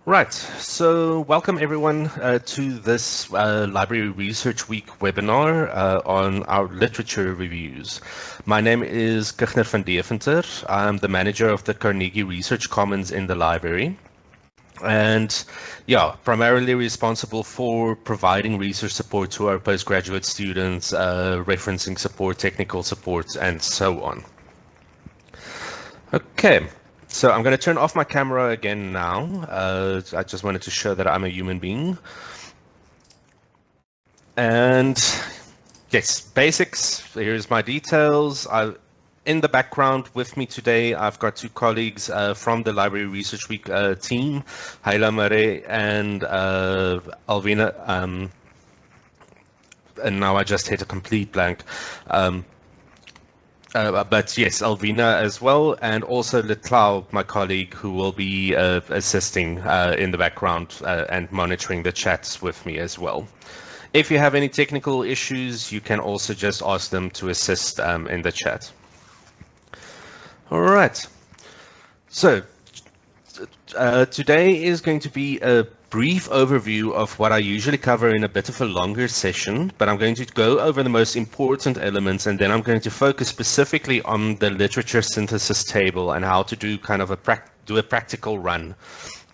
Right, so welcome everyone to this Library Research Week webinar on our literature reviews. My name is Kuchner van Deventer. I'm the manager of the Carnegie Research Commons in the library. And yeah, primarily responsible for providing research support to our postgraduate students, referencing support, technical support, and so on. Okay. So I'm going to turn off my camera again now. I just wanted to show that I'm a human being. And yes, basics. Here's my details. In the background with me today, I've got two colleagues from the Library Research Week team, Haila Mare and Alvina. And now I just hit a complete blank. But yes, Alvina as well, and also Letlau, my colleague, who will be assisting in the background and monitoring the chats with me as well. If you have any technical issues, you can also just ask them to assist in the chat. All right. So today is going to be a brief overview of what I usually cover in a bit of a longer session, but I'm going to go over the most important elements, and then I'm going to focus specifically on the literature synthesis table and how to do kind of a practical run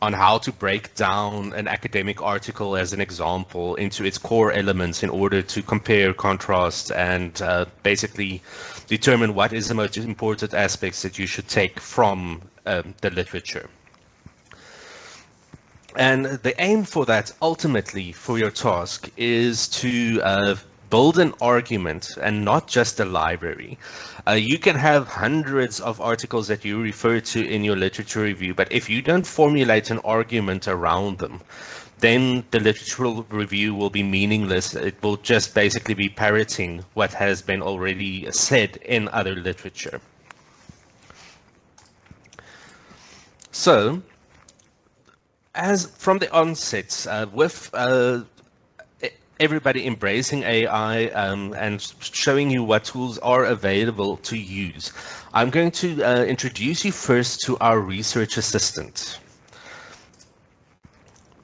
on how to break down an academic article as an example into its core elements in order to compare, contrast, and basically determine what is the most important aspects that you should take from the literature. And the aim for that, ultimately, for your task is to build an argument and not just a library. You can have hundreds of articles that you refer to in your literature review, but if you don't formulate an argument around them, then the literature review will be meaningless. It will just basically be parroting what has been already said in other literature. So, as from the onset, with everybody embracing AI and showing you what tools are available to use, I'm going to introduce you first to our research assistant.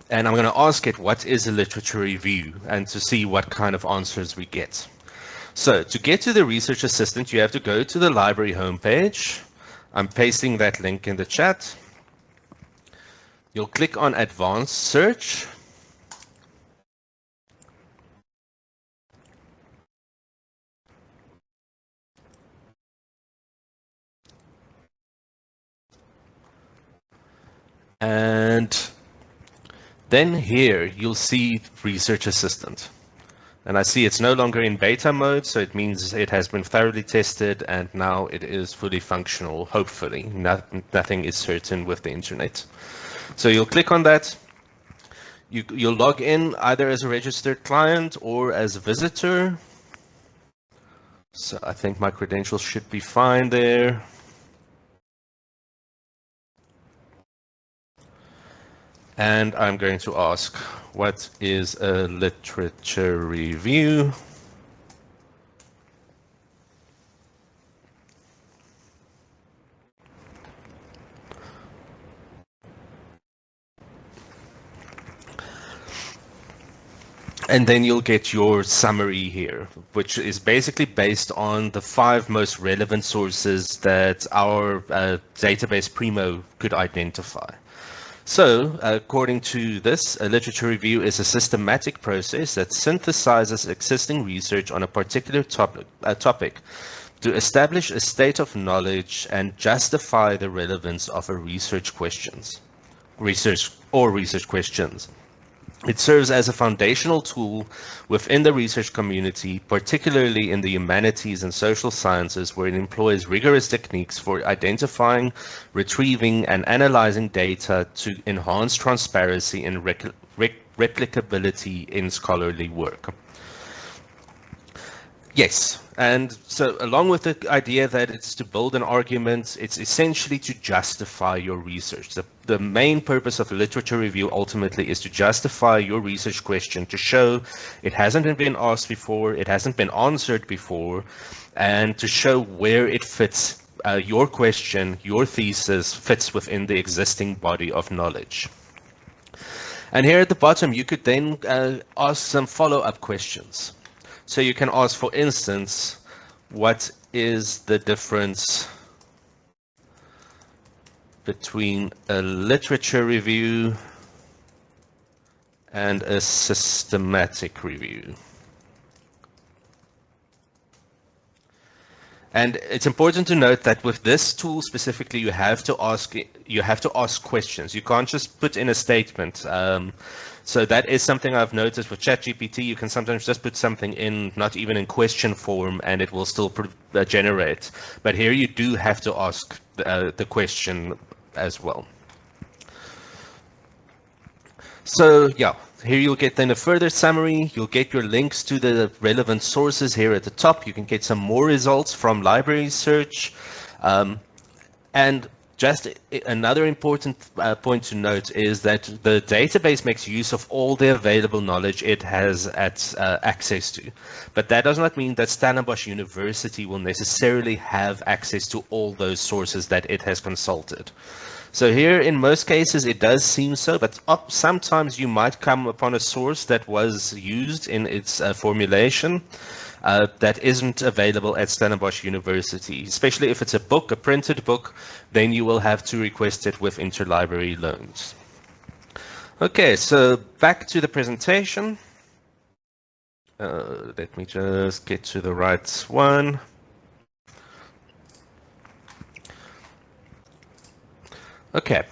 And I'm going to ask it, what is a literature review, and to see what kind of answers we get. So to get to the research assistant, you have to go to the library homepage. I'm pasting that link in the chat. You'll click on Advanced Search. And then here you'll see Research Assistant. And I see it's no longer in beta mode, so it means it has been thoroughly tested and now it is fully functional, hopefully. Nothing is certain with the internet. So you'll click on that. You'll log in either as a registered client or as a visitor. So I think my credentials should be fine there. And I'm going to ask, what is a literature review? And then you'll get your summary here, which is basically based on the 5 most relevant sources that our database Primo could identify. So, according to this, a literature review is a systematic process that synthesizes existing research on a particular topic to establish a state of knowledge and justify the relevance of a research questions. It serves as a foundational tool within the research community, particularly in the humanities and social sciences, where it employs rigorous techniques for identifying, retrieving, and analyzing data to enhance transparency and replicability in scholarly work. Yes, and so along with the idea that it's to build an argument, it's essentially to justify your research. The main purpose of a literature review ultimately is to justify your research question, to show it hasn't been asked before, it hasn't been answered before, and to show where it fits, your question, your thesis fits within the existing body of knowledge. And here at the bottom, you could then ask some follow-up questions. So you can ask, for instance, what is the difference between a literature review and a systematic review? And it's important to note that with this tool specifically, you have to ask questions. You can't just put in a statement. So that is something I've noticed with ChatGPT. You can sometimes just put something in, not even in question form, and it will still generate. But here you do have to ask the question as well. So yeah, here you'll get then a further summary. You'll get your links to the relevant sources here at the top. You can get some more results from library search. And just another important point to note is that the database makes use of all the available knowledge it has access to. But that does not mean that Stellenbosch University will necessarily have access to all those sources that it has consulted. So here, in most cases, it does seem so, but sometimes you might come upon a source that was used in its formulation that isn't available at Stellenbosch University. Especially if it's a book, a printed book, then you will have to request it with interlibrary loans. Okay, so back to the presentation. Let me just get to the right one. Okay,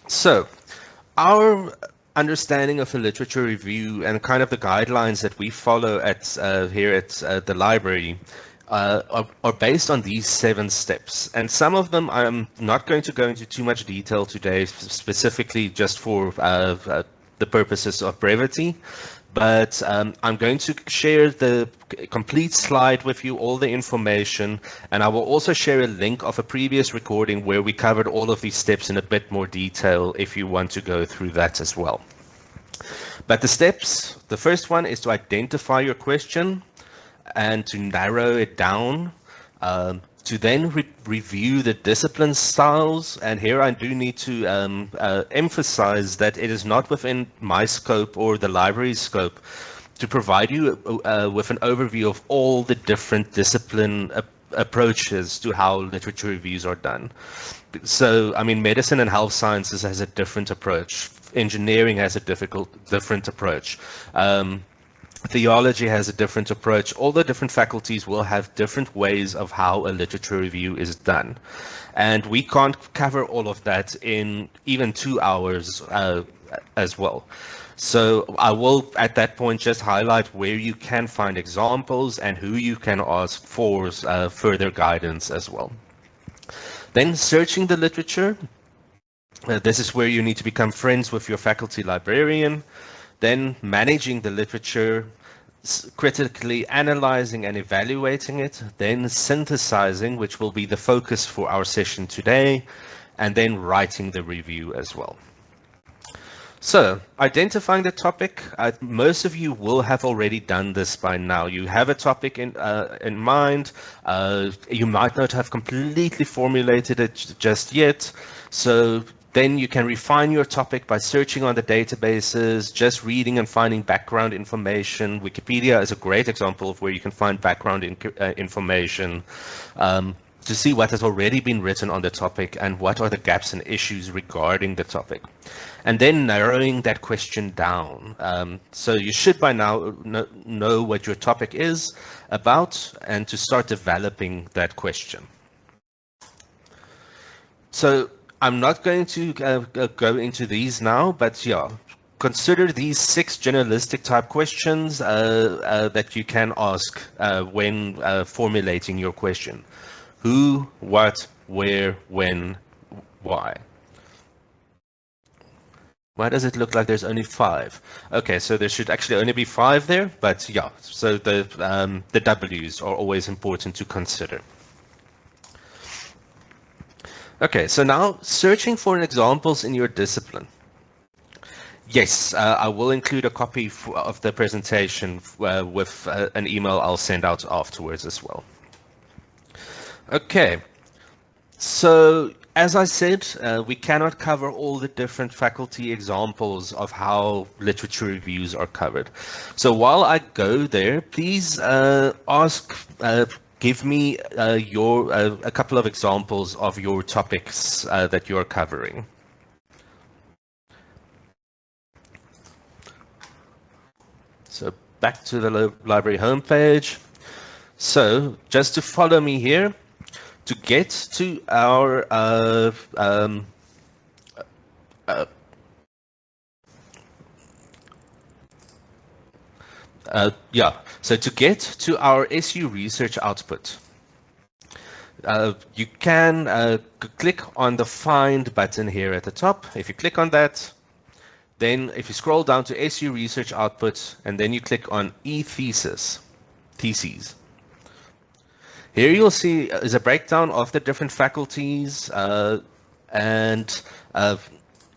so our understanding of a literature review and kind of the guidelines that we follow at here at the library are based on these 7 steps. And some of them I'm not going to go into too much detail today, specifically just for the purposes of brevity. But I'm going to share the complete slide with you, all the information, and I will also share a link of a previous recording where we covered all of these steps in a bit more detail if you want to go through that as well. But the steps, the first one is to identify your question and to narrow it down, to then review the discipline styles. And here I do need to emphasize that it is not within my scope or the library's scope to provide you with an overview of all the different discipline approaches to how literature reviews are done. So, I mean, medicine and health sciences has a different approach. Engineering has a different approach. Theology has a different approach. All the different faculties will have different ways of how a literature review is done. And we can't cover all of that in even 2 hours as well. So I will, at that point, just highlight where you can find examples and who you can ask for further guidance as well. Then searching the literature. This is where you need to become friends with your faculty librarian. Then managing the literature, critically analyzing and evaluating it, then synthesizing, which will be the focus for our session today, and then writing the review as well. So, identifying the topic, most of you will have already done this by now. You have a topic in mind. You might not have completely formulated it just yet. So then you can refine your topic by searching on the databases, just reading and finding background information. Wikipedia is a great example of where you can find background information to see what has already been written on the topic and what are the gaps and issues regarding the topic. And then narrowing that question down. So you should by now know what your topic is about and to start developing that question. So I'm not going to go into these now, but yeah, consider these 6 journalistic type questions that you can ask when formulating your question. Who, what, where, when, why? Why does it look like there's only 5? Okay, so there should actually only be 5 there, but yeah, so the W's are always important to consider. Okay, so now searching for examples in your discipline. Yes, I will include a copy of the presentation with an email I'll send out afterwards as well. Okay, so As I said, we cannot cover all the different faculty examples of how literature reviews are covered. So while I go there, please give me a couple of examples of your topics that you're covering. So back to the library homepage. So just to follow me here, to get to our so to get to our SU research output, you can click on the Find button here at the top. If you click on that, then if you scroll down to SU research output, and then you click on theses. Here you'll see is a breakdown of the different faculties, and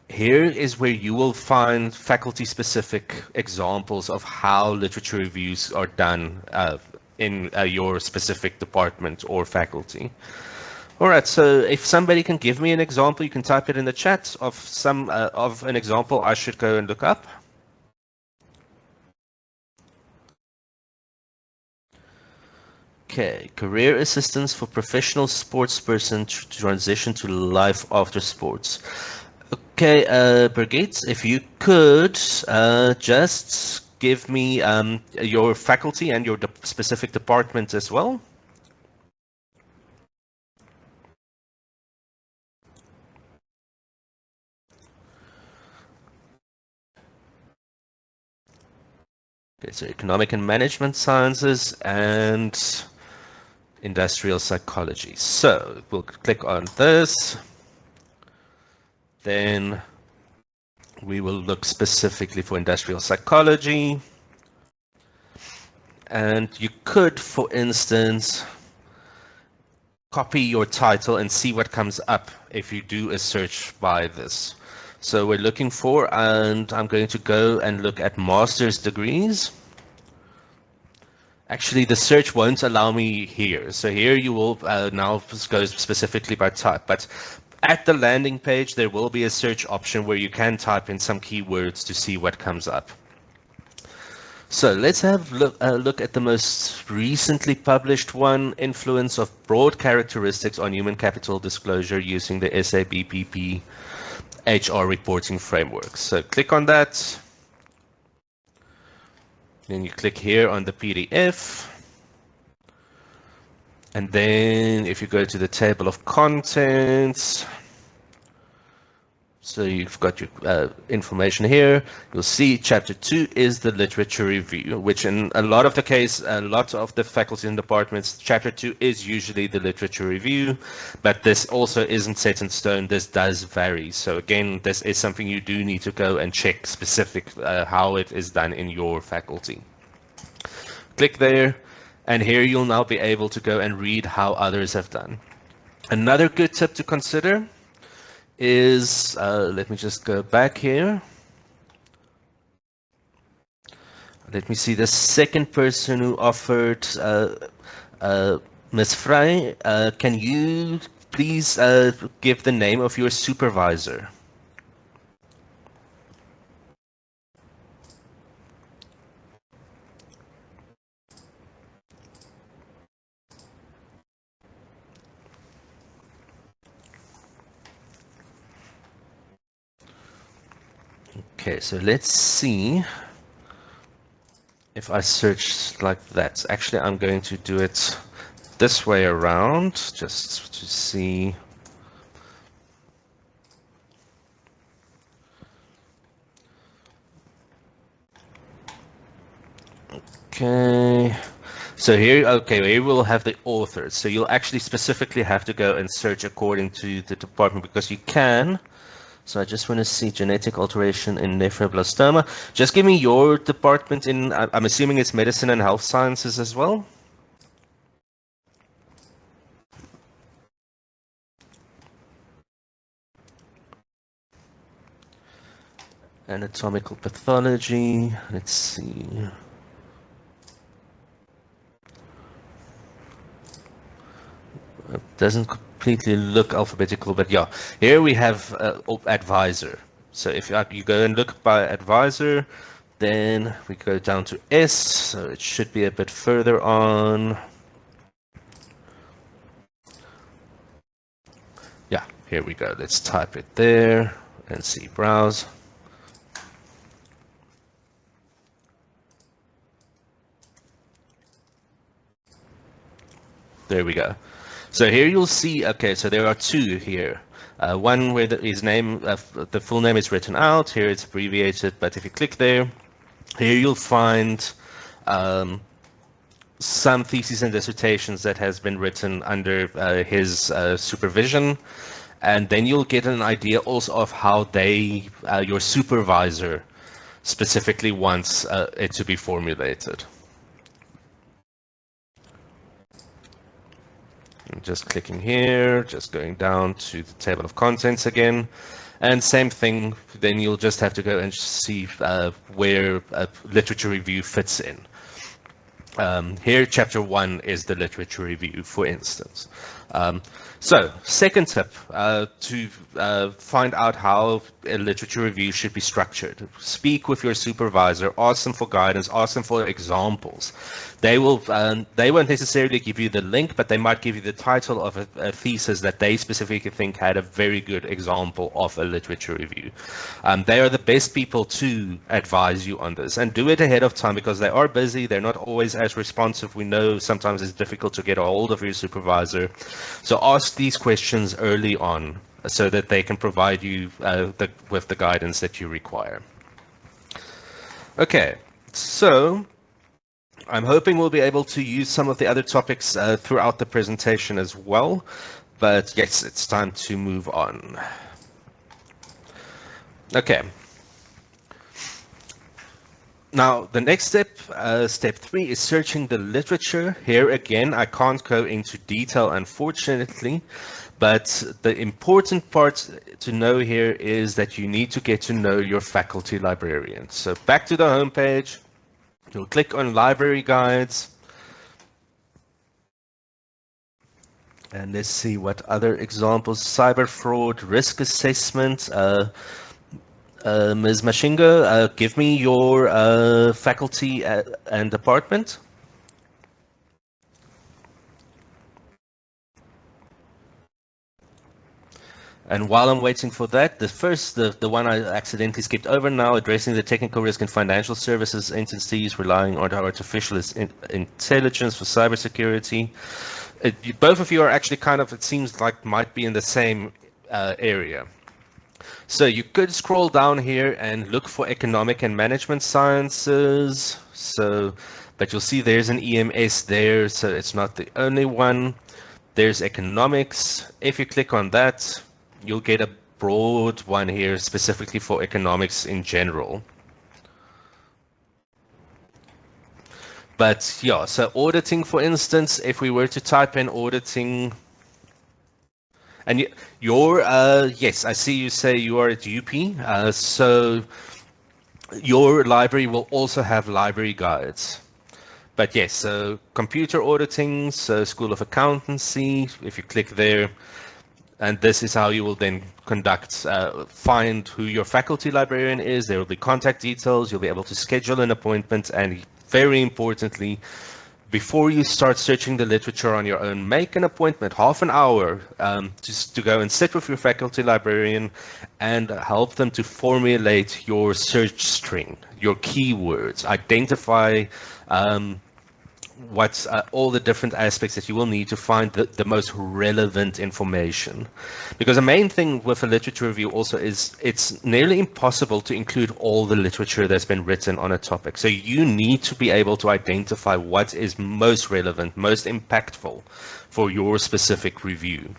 here is where you will find faculty-specific examples of how literature reviews are done in your specific department or faculty. All right, so if somebody can give me an example, you can type it in the chat of of an example I should go and look up. Okay, career assistance for professional sportsperson to transition to life after sports. Okay, Birgit, if you could just give me your faculty and your specific department as well. Okay, so economic and management sciences and industrial psychology. So we'll click on this. Then we will look specifically for industrial psychology. And you could, for instance, copy your title and see what comes up if you do a search by this. So we're looking for, and I'm going to go and look at master's degrees. Actually, the search won't allow me here. So here you will now go specifically by type. But at the landing page, there will be a search option where you can type in some keywords to see what comes up. So let's have a look at the most recently published one, Influence of Broad Characteristics on Human Capital Disclosure using the SABPP HR Reporting Framework. So click on that. Then you click here on the PDF. And then if you go to the table of contents, so you've got your information here. You'll see chapter 2 is the literature review, which in a lot of the case, a lot of the faculty and departments, chapter 2 is usually the literature review, but this also isn't set in stone. This does vary. So again, this is something you do need to go and check specific how it is done in your faculty. Click there, and here you'll now be able to go and read how others have done. Another good tip to consider is, let me just go back here. Let me see the second person who offered, Ms. Frey. Can you please give the name of your supervisor? Okay, so let's see if I search like that. Actually, I'm going to do it this way around just to see. Okay, so here, here we'll have the authors. So you'll actually specifically have to go and search according to the department because you can. So I just want to see genetic alteration in nephroblastoma. Just give me your department in, I'm assuming it's medicine and health sciences as well? Anatomical pathology, let's see. It doesn't completely look alphabetical, but yeah, here we have advisor. So if you go and look by advisor, then we go down to S, so it should be a bit further on. Yeah, here we go. Let's type it there and see browse. There we go. So here you'll see, okay, so there are two here. One where his name, the full name is written out. Here it's abbreviated, but if you click there, here you'll find some theses and dissertations that has been written under his supervision. And then you'll get an idea also of how they, your supervisor, specifically wants it to be formulated. Just clicking here, just going down to the table of contents again, and same thing, then you'll just have to go and see where literature review fits in. Here, chapter 1 is the literature review, for instance. So, second tip, to find out how a literature review should be structured. Speak with your supervisor, ask them for guidance, ask them for examples. They won't necessarily give you the link, but they might give you the title of a thesis that they specifically think had a very good example of a literature review. They are the best people to advise you on this, and do it ahead of time because they are busy. They're not always as responsive. We know sometimes it's difficult to get a hold of your supervisor. So ask these questions early on so that they can provide you with the guidance that you require. Okay, so I'm hoping we'll be able to use some of the other topics throughout the presentation as well, but yes, it's time to move on. Okay. Now, the next step, step 3, is searching the literature. Here again, I can't go into detail, unfortunately, but the important part to know here is that you need to get to know your faculty librarian. So back to the home page, you'll click on library guides. And let's see what other examples, cyber fraud, risk assessment. Ms. Mashinga, give me your faculty and department. And while I'm waiting for that, the one I accidentally skipped over now, addressing the technical risk in financial services entities relying on artificial intelligence for cybersecurity. Both of you are actually kind of, it seems like, might be in the same area. So you could scroll down here and look for economic and management sciences. But you'll see there's an EMS there, so it's not the only one. There's economics. If you click on that, you'll get a broad one here specifically for economics in general. But yeah, so auditing, for instance, if we were to type in auditing, and yes, I see you say you are at UP, so your library will also have library guides. But yes, so computer auditing, so School of Accountancy, if you click there, and this is how you will then find who your faculty librarian is. There will be contact details. You'll be able to schedule an appointment. And very importantly, before you start searching the literature on your own, make an appointment, half an hour, just to go and sit with your faculty librarian and help them to formulate your search string, your keywords, identify what's all the different aspects that you will need to find the most relevant information. Because the main thing with a literature review also is it's nearly impossible to include all the literature that's been written on a topic. So you need to be able to identify what is most relevant, most impactful for your specific review.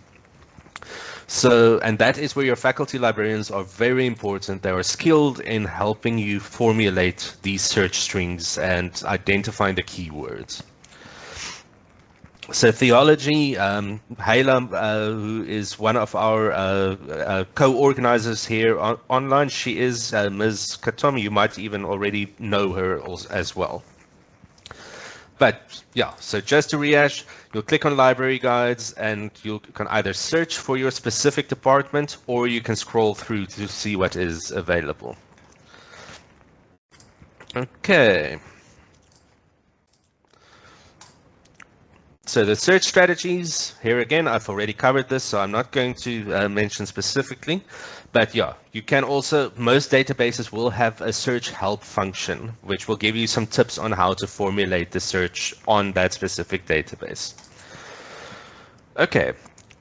So, and that is where your faculty librarians are very important. They are skilled in helping you formulate these search strings and identifying the keywords. So theology, Hayla, who is one of our co-organizers here online, she is Ms. Katomi. You might even already know her as well. But yeah, so just to rehash, you'll click on library guides and you can either search for your specific department or you can scroll through to see what is available. Okay. So the search strategies, here again, I've already covered this, so I'm not going to mention specifically. But yeah, you can also, most databases will have a search help function, which will give you some tips on how to formulate the search on that specific database. Okay,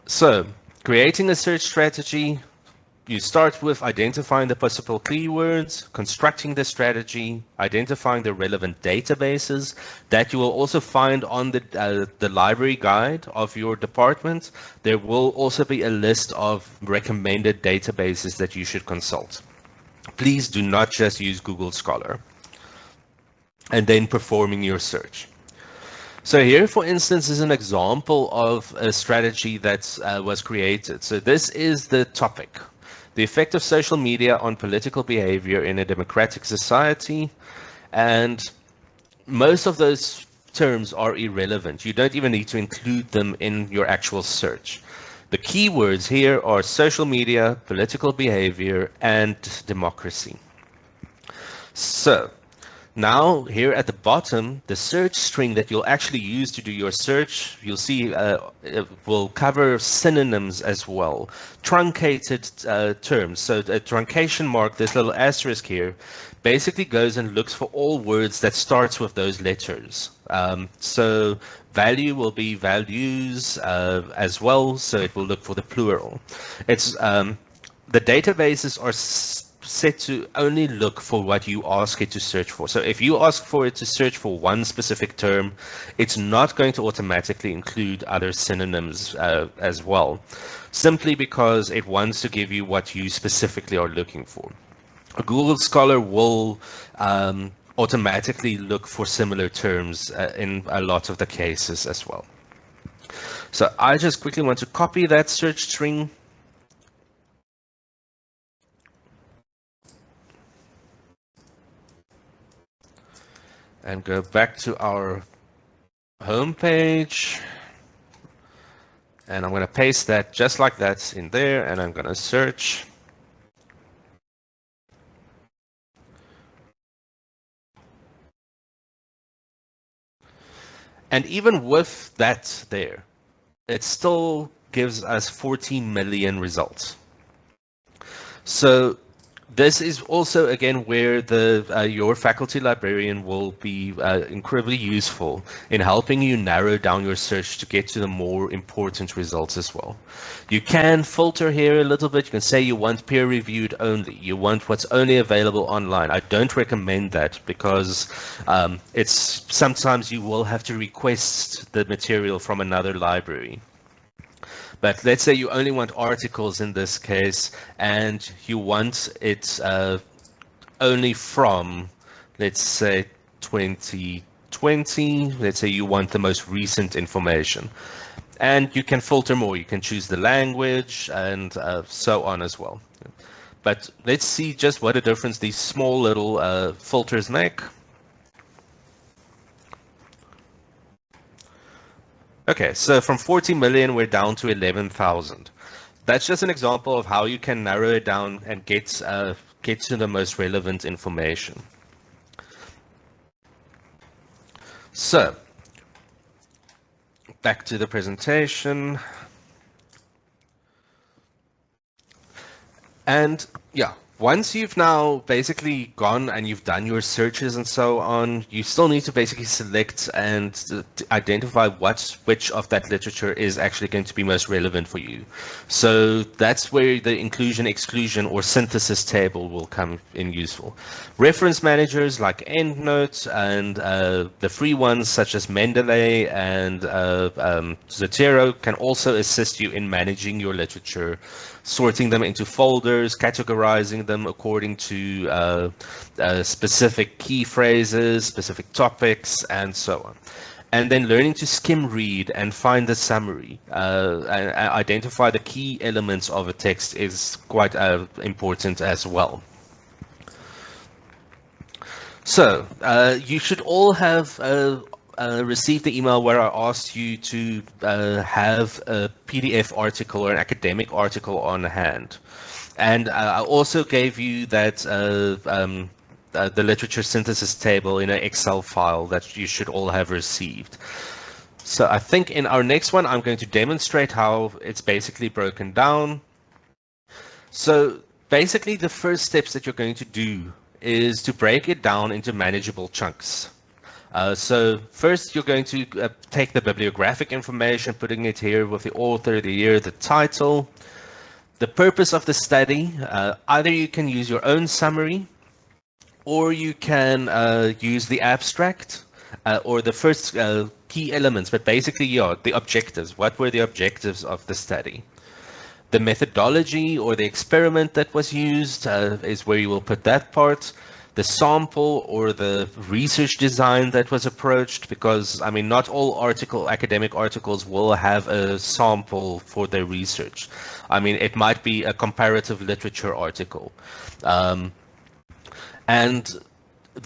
so creating a search strategy, you start with identifying the possible keywords, constructing the strategy, identifying the relevant databases that you will also find on the library guide of your department. There will also be a list of recommended databases that you should consult. Please do not just use Google Scholar. And then performing your search. So here, for instance, is an example of a strategy that was created. So this is the topic. The effect of social media on political behavior in a democratic society. And most of those terms are irrelevant. You don't even need to include them in your actual search. The keywords here are social media, political behavior, and democracy. So now here at the bottom, the search string that you'll actually use to do your search, you'll see it will cover synonyms as well, truncated terms. So the truncation mark, this little asterisk here, basically goes and looks for all words that starts with those letters. So value will be values as well, so it will look for the plural. It's the databases are set to only look for what you ask it to search for. So if you ask for it to search for one specific term, it's not going to automatically include other synonyms as well, simply because it wants to give you what you specifically are looking for. Google Scholar will automatically look for similar terms in a lot of the cases as well. So I just quickly want to copy that search string. And go back to our home page. And I'm going to paste that just like that's in there, and I'm going to search. And even with that there, it still gives us 14 million results. So this is also, again, where your faculty librarian will be incredibly useful in helping you narrow down your search to get to the more important results as well. You can filter here a little bit. You can say you want peer-reviewed only. You want what's only available online. I don't recommend that because it's sometimes you will have to request the material from another library. But let's say you only want articles in this case, and you want it only from, let's say, 2020. Let's say you want the most recent information. And you can filter more. You can choose the language and so on as well. But let's see just what a difference these small little filters make. Okay, so from 40 million, we're down to 11,000. That's just an example of how you can narrow it down and get to the most relevant information. So, back to the presentation. And yeah, once you've now basically gone and you've done your searches and so on, you still need to basically select and identify which of that literature is actually going to be most relevant for you. So that's where the inclusion, exclusion, or synthesis table will come in useful. Reference managers like EndNote and the free ones such as Mendeley and Zotero can also assist you in managing your literature, sorting them into folders, categorizing them according to specific key phrases, specific topics, and so on. And then learning to skim read and find the summary, and identify the key elements of a text is quite important as well. So you should all have received the email where I asked you to have a PDF article or an academic article on hand. And I also gave you that the literature synthesis table in an Excel file that you should all have received. So I think in our next one, I'm going to demonstrate how it's basically broken down. So basically, the first steps that you're going to do is to break it down into manageable chunks. So first, you're going to take the bibliographic information, putting it here with the author, the year, the title, the purpose of the study. Either you can use your own summary, or you can use the abstract, or the first key elements, but basically, yeah, the objectives. What were the objectives of the study? The methodology or the experiment that was used is where you will put that part. The sample or the research design that was approached, because I mean, not all academic articles will have a sample for their research. I mean, it might be a comparative literature article. And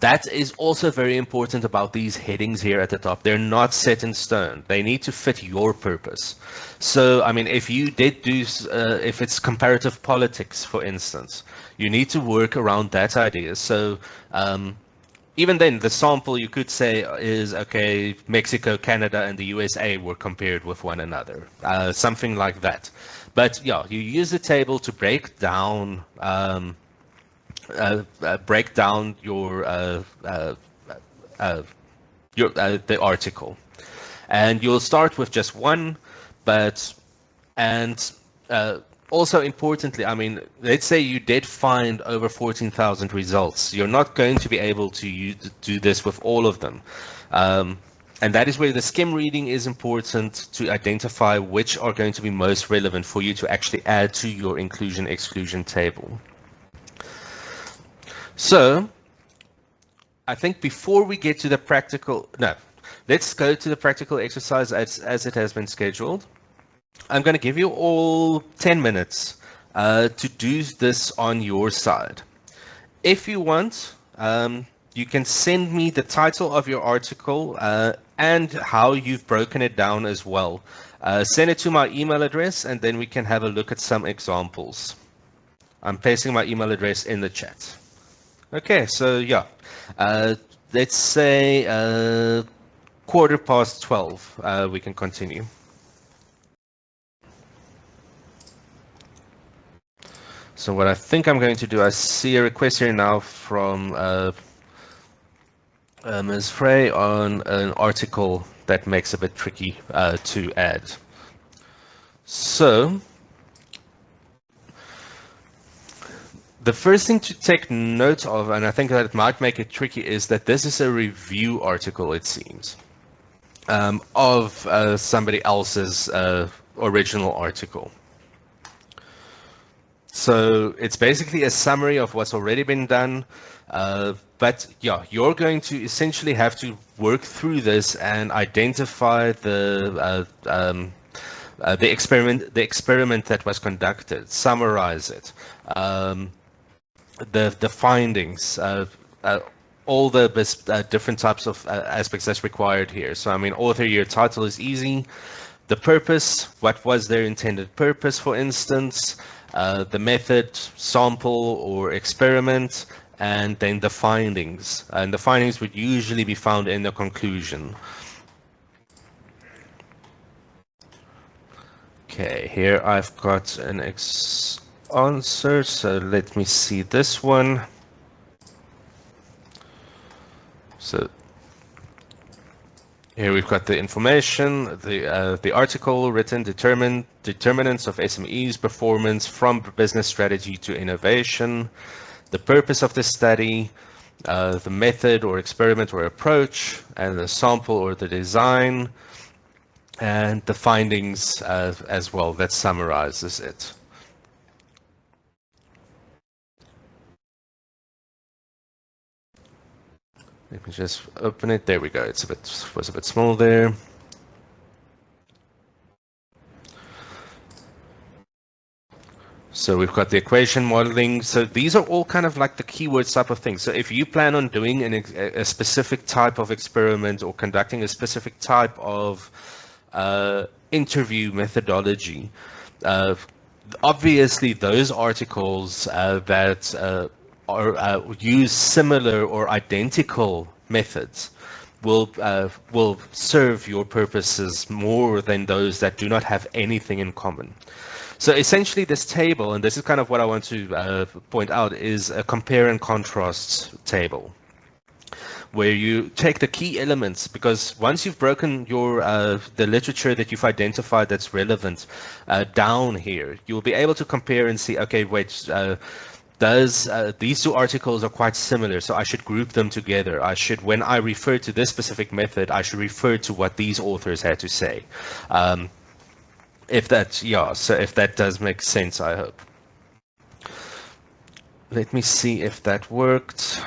that is also very important about these headings here at the top. They're not set in stone. They need to fit your purpose. So, I mean, if you did do, if it's comparative politics, for instance, you need to work around that idea. So, even then, the sample you could say is, okay, Mexico, Canada, and the USA were compared with one another, something like that. But yeah, you use the table to break down the article, and you'll start with just one, also importantly, I mean, let's say you did find over 14,000 results. You're not going to be able to do this with all of them. And that is where the skim reading is important, to identify which are going to be most relevant for you to actually add to your inclusion-exclusion table. So, I think before we get to the practical, let's go to the practical exercise as it has been scheduled. I'm going to give you all 10 minutes to do this on your side. If you want, you can send me the title of your article and how you've broken it down as well. Send it to my email address, and then we can have a look at some examples. I'm pasting my email address in the chat. Okay, so yeah, let's say 12:15, we can continue. So what I think I'm going to do, I see a request here now from Ms. Frey on an article that makes it a bit tricky to add. So, the first thing to take note of, and I think that it might make it tricky, is that this is a review article, it seems, of somebody else's original article. So it's basically a summary of what's already been done, but yeah, you're going to essentially have to work through this and identify the experiment that was conducted, summarize it. The findings, all the different types of aspects that's required here. So, I mean, author, year, title is easy. The purpose, what was their intended purpose, for instance, the method, sample, or experiment, and then the findings. And the findings would usually be found in the conclusion. Okay, here I've got an answer, so let me see this one. So here we've got the information, the article written, determinants of SMEs performance from business strategy to innovation, the purpose of the study, the method or experiment or approach, and the sample or the design, and the findings as well that summarizes it. Let me just open it. There we go. It was a bit small there. So we've got the equation modeling. So these are all kind of like the keywords type of things. So if you plan on doing a specific type of experiment or conducting a specific type of interview methodology, obviously those articles that use similar or identical methods will serve your purposes more than those that do not have anything in common. So essentially this table, and this is kind of what I want to point out, is a compare and contrast table, where you take the key elements, because once you've broken your the literature that you've identified that's relevant down here, you'll be able to compare and see, okay, wait, these two articles are quite similar, so I should group them together. When I refer to this specific method, I should refer to what these authors had to say. If that does make sense, I hope. Let me see if that worked.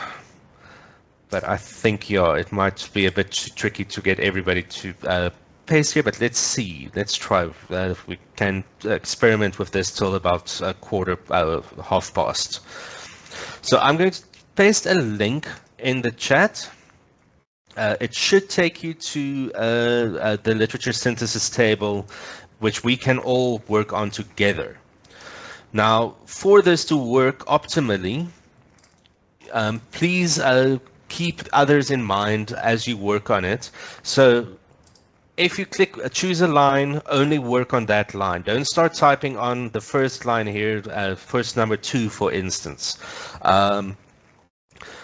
But I think, it might be a bit tricky to get everybody to paste here, but let's see. Let's try if we can experiment with this till about half past. So I'm going to paste a link in the chat. It should take you to the literature synthesis table, which we can all work on together. Now, for this to work optimally, please keep others in mind as you work on it. So if you choose a line, only work on that line. Don't start typing on the first line here, first number 2, for instance.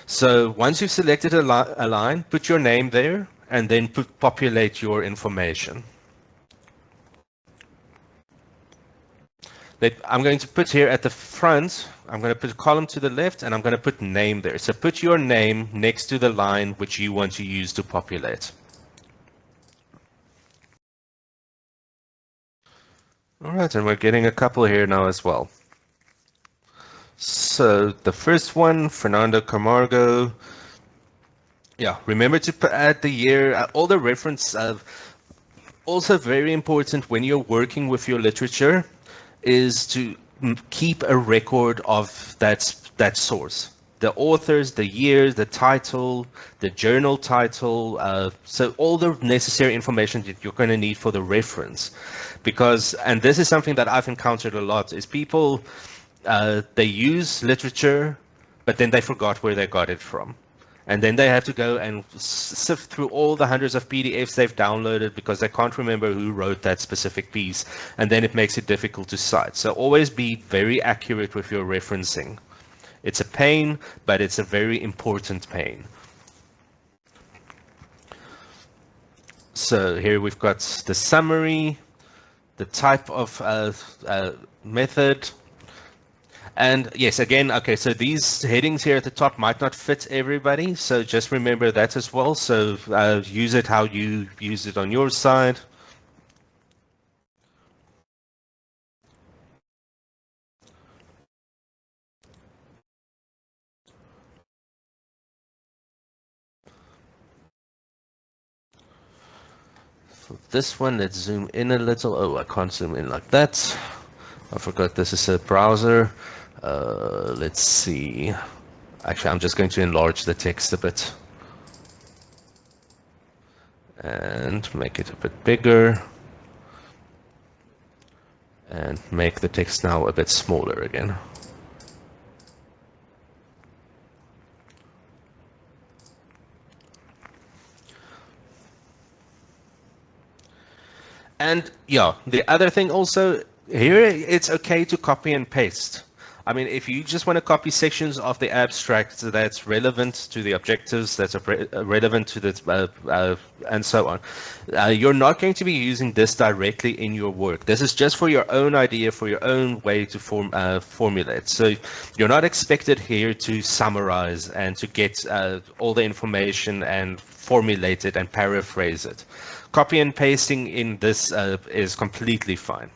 So once you've selected a line, put your name there, and then populate your information. I'm going to put here at the front, I'm going to put a column to the left, and I'm going to put name there. So put your name next to the line which you want to use to populate. All right, and we're getting a couple here now as well. So the first one, Fernando Camargo. Yeah, remember to add the year, all the reference. Also very important when you're working with your literature is to keep a record of that source. The authors, the years, the title, the journal title, so all the necessary information that you're going to need for the reference. Because, and this is something that I've encountered a lot, is people, they use literature, but then they forgot where they got it from. And then they have to go and sift through all the hundreds of PDFs they've downloaded because they can't remember who wrote that specific piece. And then it makes it difficult to cite. So always be very accurate with your referencing. It's a pain, but it's a very important pain. So here we've got the summary, the type of method. And yes, again, okay, so these headings here at the top might not fit everybody, so just remember that as well. So use it how you use it on your side. For this one, let's zoom in a little. Oh, I can't zoom in like that. I forgot this is a browser. Let's see. Actually, I'm just going to enlarge the text a bit and make it a bit bigger and make the text now a bit smaller again. And yeah, the other thing also, here it's okay to copy and paste. I mean, if you just want to copy sections of the abstract that's relevant to the objectives, that's relevant to the, and so on, you're not going to be using this directly in your work. This is just for your own idea, for your own way to formulate. So you're not expected here to summarize and to get all the information and formulate it and paraphrase it. Copy and pasting in this is completely fine.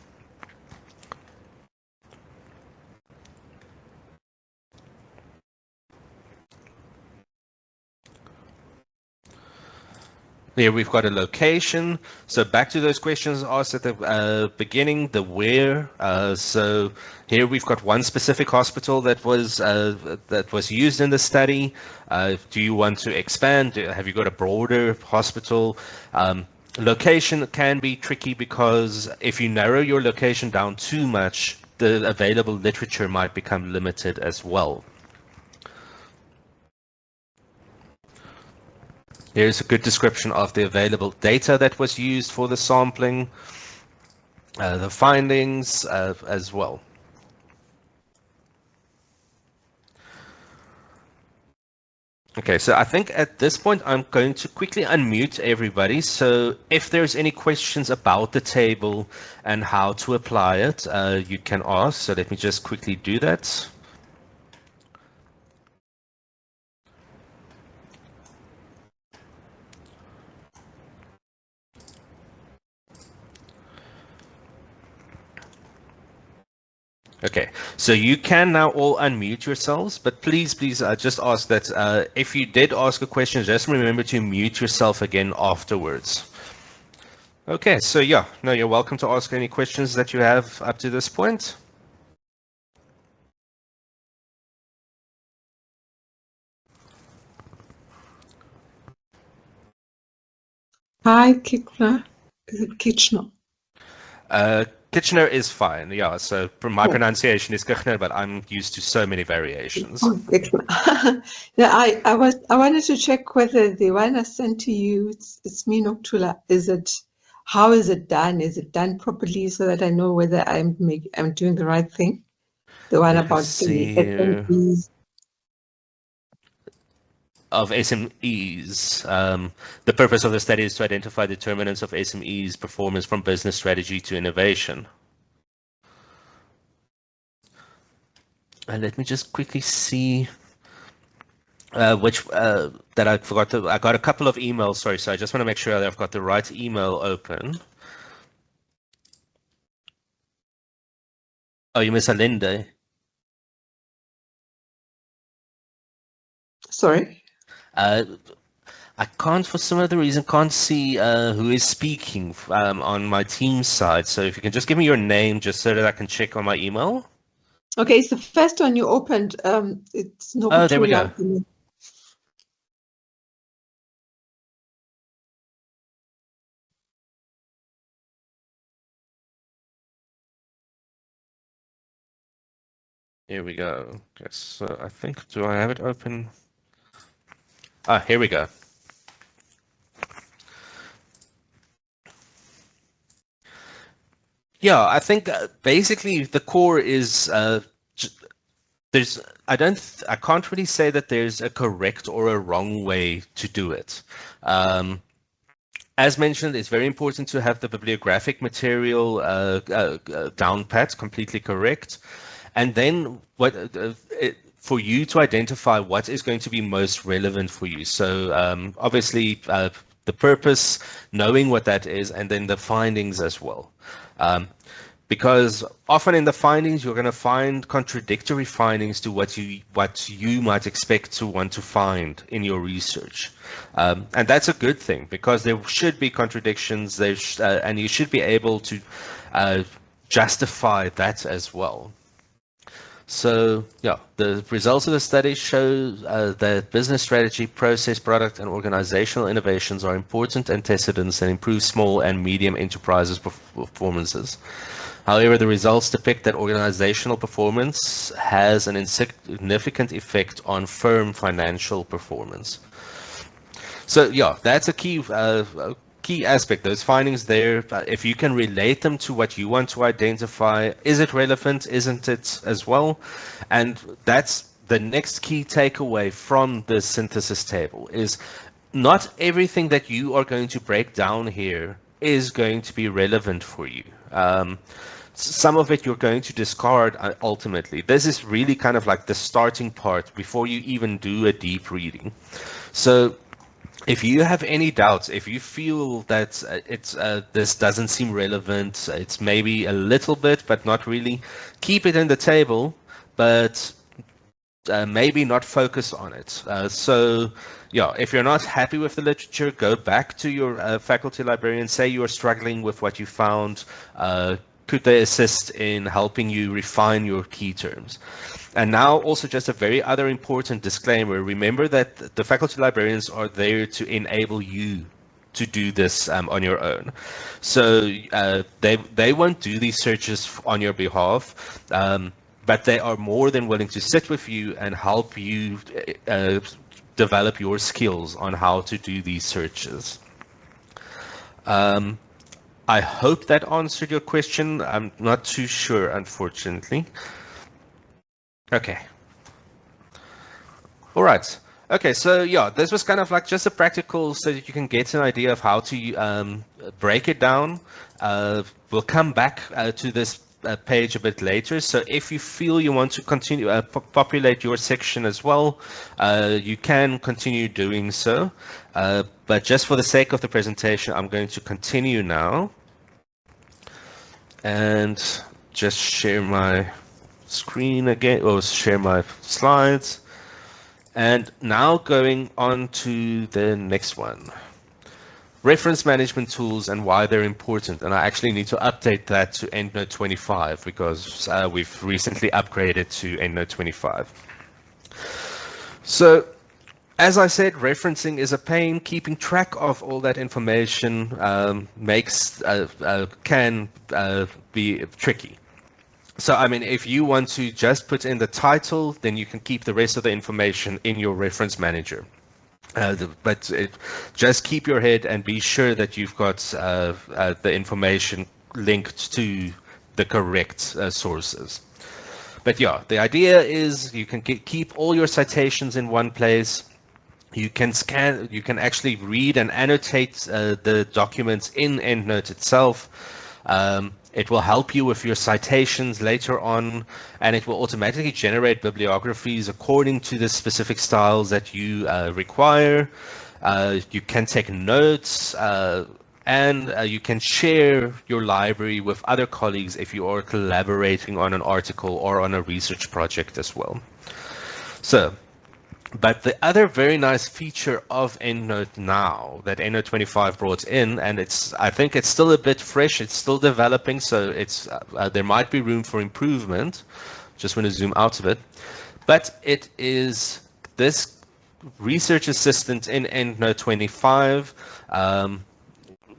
Here we've got a location. So back to those questions asked at the beginning, the where. So here we've got one specific hospital that was used in the study. Do you want to expand? Have you got a broader hospital? Location can be tricky because if you narrow your location down too much, the available literature might become limited as well. Here's a good description of the available data that was used for the sampling, the findings as well. Okay, so I think at this point I'm going to quickly unmute everybody. So if there's any questions about the table and how to apply it, you can ask. So let me just quickly do that. Okay, so you can now all unmute yourselves, but please, just ask that if you did ask a question, just remember to mute yourself again afterwards. Okay, so yeah, no, you're welcome to ask any questions that you have up to this point. Hi, Kitchener. Is it Kitchener? Kitchener is fine, yeah. So my pronunciation is Kitchener, but I'm used to so many variations. Oh, Kitchener. Yeah, I wanted to check whether the one I sent to you, it's me, Noctula. How is it done? Is it done properly so that I know whether I'm doing the right thing? The one about the SMEs. Of SMEs. The purpose of the study is to identify determinants of SMEs performance from business strategy to innovation. And let me just quickly see which that I forgot to. I got a couple of emails. Sorry, so I just want to make sure that I've got the right email open. Oh, you miss Alinde. Sorry. I can't, for some other reason, can't see who is speaking on my team side. So if you can just give me your name, just so that I can check on my email. Okay, it's the first one you opened. It's no. Oh, there we go. Here we go. Yes, so I think, do I have it open? Ah, here we go. Yeah, I think basically the core is I can't really say that there's a correct or a wrong way to do it. As mentioned, it's very important to have the bibliographic material down pat, completely correct. And then for you to identify what is going to be most relevant for you. So obviously the purpose, knowing what that is, and then the findings as well. Because often in the findings, you're going to find contradictory findings to what you might expect to want to find in your research. And that's a good thing, because there should be contradictions, and you should be able to justify that as well. So yeah, the results of the study show that business strategy, process, product, and organizational innovations are important antecedents and improve small and medium enterprises' performances. However, the results depict that organizational performance has an insignificant effect on firm financial performance. So yeah, that's a key aspect. Those findings there, if you can relate them to what you want to identify, is it relevant, isn't it, as well? And that's the next key takeaway from the synthesis table, is not everything that you are going to break down here is going to be relevant for you. Some of it you're going to discard ultimately. This is really kind of like the starting part before you even do a deep reading. So if you have any doubts, if you feel that this doesn't seem relevant, it's maybe a little bit, but not really, keep it in the table, but maybe not focus on it. So yeah, if you're not happy with the literature, go back to your faculty librarian, say you're struggling with what you found. Could they assist in helping you refine your key terms? And now also just a very other important disclaimer. Remember that the faculty librarians are there to enable you to do this on your own. So they won't do these searches on your behalf, but they are more than willing to sit with you and help you develop your skills on how to do these searches. I hope that answered your question. I'm not too sure, unfortunately. Okay. All right. Okay, so yeah, this was kind of like just a practical so that you can get an idea of how to break it down. We'll come back to this page a bit later. So if you feel you want to continue populate your section as well, you can continue doing so. But just for the sake of the presentation, I'm going to continue now and just share my screen again, or share my slides. And now going on to the next one. Reference management tools and why they're important. And I actually need to update that to EndNote 25 because we've recently upgraded to EndNote 25. So as I said, referencing is a pain. Keeping track of all that information can be tricky. So, I mean, if you want to just put in the title, then you can keep the rest of the information in your reference manager. Just keep your head and be sure that you've got the information linked to the correct sources. But yeah, the idea is you can keep all your citations in one place. You can actually read and annotate the documents in EndNote itself. It will help you with your citations later on, and it will automatically generate bibliographies according to the specific styles that you require. You can take notes, and you can share your library with other colleagues if you are collaborating on an article or on a research project as well. So, but the other very nice feature of EndNote now that EndNote 25 brought in, and I think it's still a bit fresh, it's still developing, so there might be room for improvement. Just want to zoom out a bit. But it is this research assistant in EndNote 25.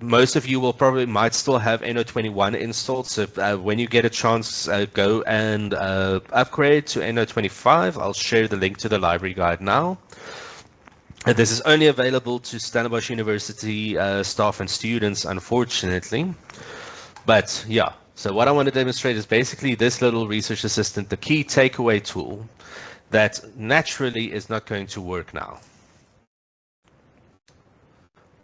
Most of you might still have EndNote 21 installed, so when you get a chance, go and upgrade to EndNote 25. I'll share the link to the library guide now. This is only available to Stellenbosch University staff and students, unfortunately. But yeah, so what I want to demonstrate is basically this little research assistant, the key takeaway tool that naturally is not going to work now.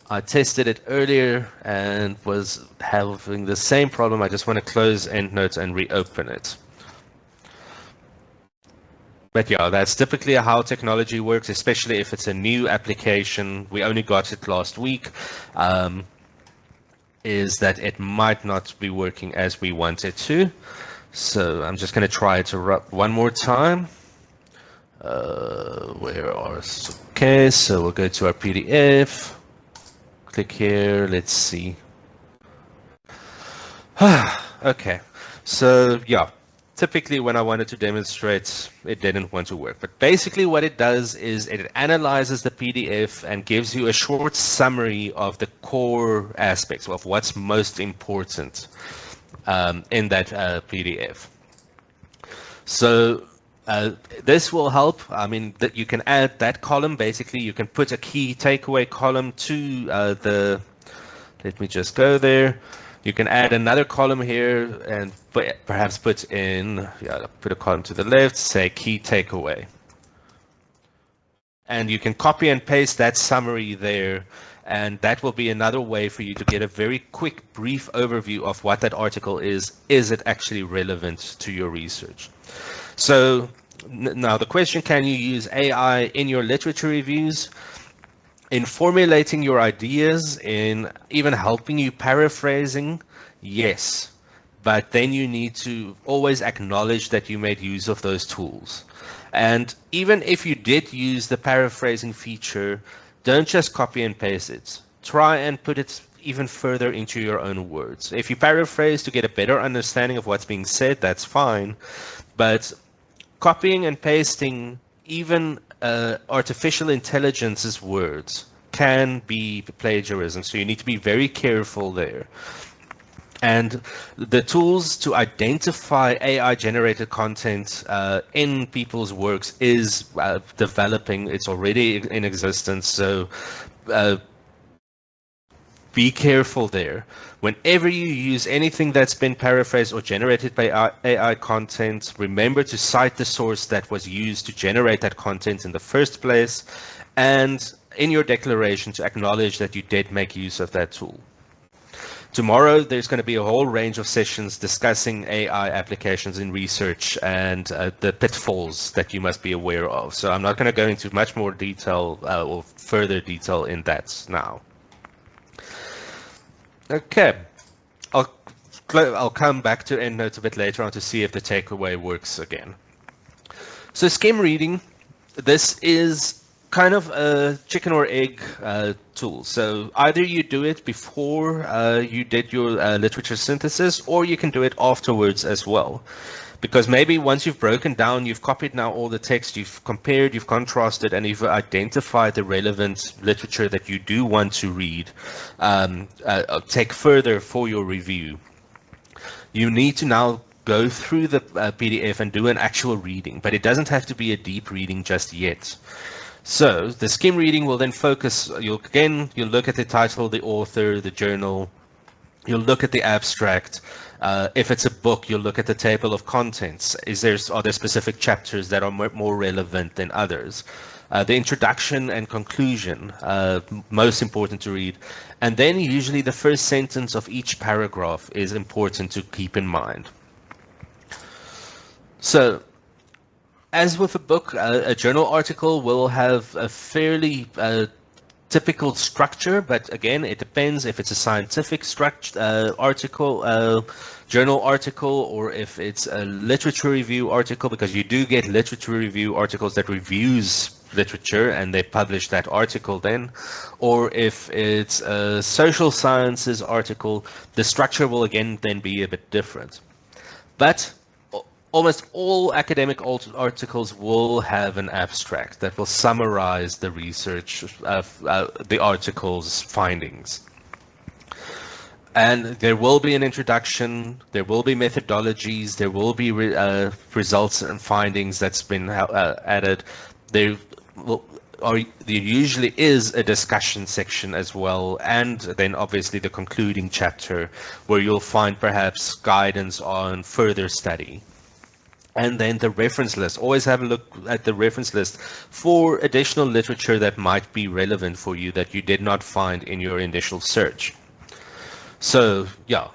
I tested it earlier and was having the same problem. I just want to close EndNote and reopen it. But yeah, that's typically how technology works, especially if it's a new application. We only got it last week, is that it might not be working as we want it to. So I'm just going to try it one more time. Okay, so we'll go to our PDF. Click here, let's see. Okay, so yeah, typically when I wanted to demonstrate, it didn't want to work. But basically what it does is it analyzes the PDF and gives you a short summary of the core aspects of what's most important in that PDF. So this will help. I mean, that you can add that column. Basically, you can put a key takeaway column to let me just go there. You can add another column here and perhaps put a column to the left, say key takeaway. And you can copy and paste that summary there. And that will be another way for you to get a very quick, brief overview of what that article is. Is it actually relevant to your research? So now the question, can you use AI in your literature reviews? In formulating your ideas, in even helping you paraphrasing? Yes. but then you need to always acknowledge that you made use of those tools. And even if you did use the paraphrasing feature, don't just copy and paste it. Try and put it even further into your own words. If you paraphrase to get a better understanding of what's being said, that's fine. But copying and pasting even artificial intelligence's words can be plagiarism, so you need to be very careful there. And the tools to identify AI-generated content in people's works is developing. It's already in existence, so be careful there. Whenever you use anything that's been paraphrased or generated by AI content, remember to cite the source that was used to generate that content in the first place, and in your declaration to acknowledge that you did make use of that tool. Tomorrow, there's going to be a whole range of sessions discussing AI applications in research and the pitfalls that you must be aware of. So I'm not going to go into much more detail or further detail in that now. Okay, I'll come back to EndNote a bit later on to see if the takeaway works again. So skim reading, this is kind of a chicken or egg tool. So either you do it before you did your literature synthesis, or you can do it afterwards as well. Because maybe once you've broken down, you've copied now all the text, you've compared, you've contrasted, and you've identified the relevant literature that you do want to read, take further for your review. You need to now go through the PDF and do an actual reading, but it doesn't have to be a deep reading just yet. So the skim reading will then focus, you'll look at the title, the author, the journal, you'll look at the abstract. If it's a book, you'll look at the table of contents. Are there specific chapters that are more relevant than others? The introduction and conclusion, most important to read. And then usually the first sentence of each paragraph is important to keep in mind. So, as with a book, a journal article will have a fairly typical structure, but again, it depends if it's a scientific article, journal article, or if it's a literature review article, because you do get literature review articles that reviews literature and they publish that article then, or if it's a social sciences article, the structure will again then be a bit different. But almost all academic articles will have an abstract that will summarize the research of the article's findings. And there will be an introduction, there will be methodologies, there will be results and findings that's been added. There usually is a discussion section as well, and then obviously the concluding chapter where you'll find perhaps guidance on further study. And then the reference list. Always have a look at the reference list for additional literature that might be relevant for you that you did not find in your initial search. So, yeah.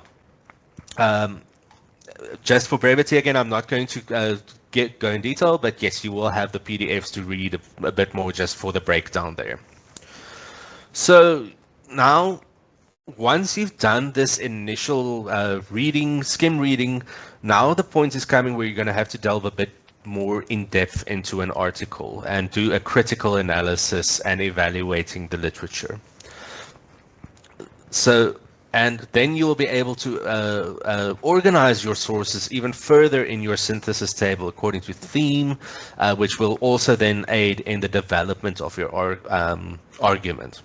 Just for brevity, again, I'm not going to go in detail, but yes, you will have the PDFs to read a bit more just for the breakdown there. So now, once you've done this initial skim reading, now the point is coming where you're going to have to delve a bit more in depth into an article and do a critical analysis and evaluating the literature. So, and then you will be able to organize your sources even further in your synthesis table according to theme, which will also then aid in the development of your argument.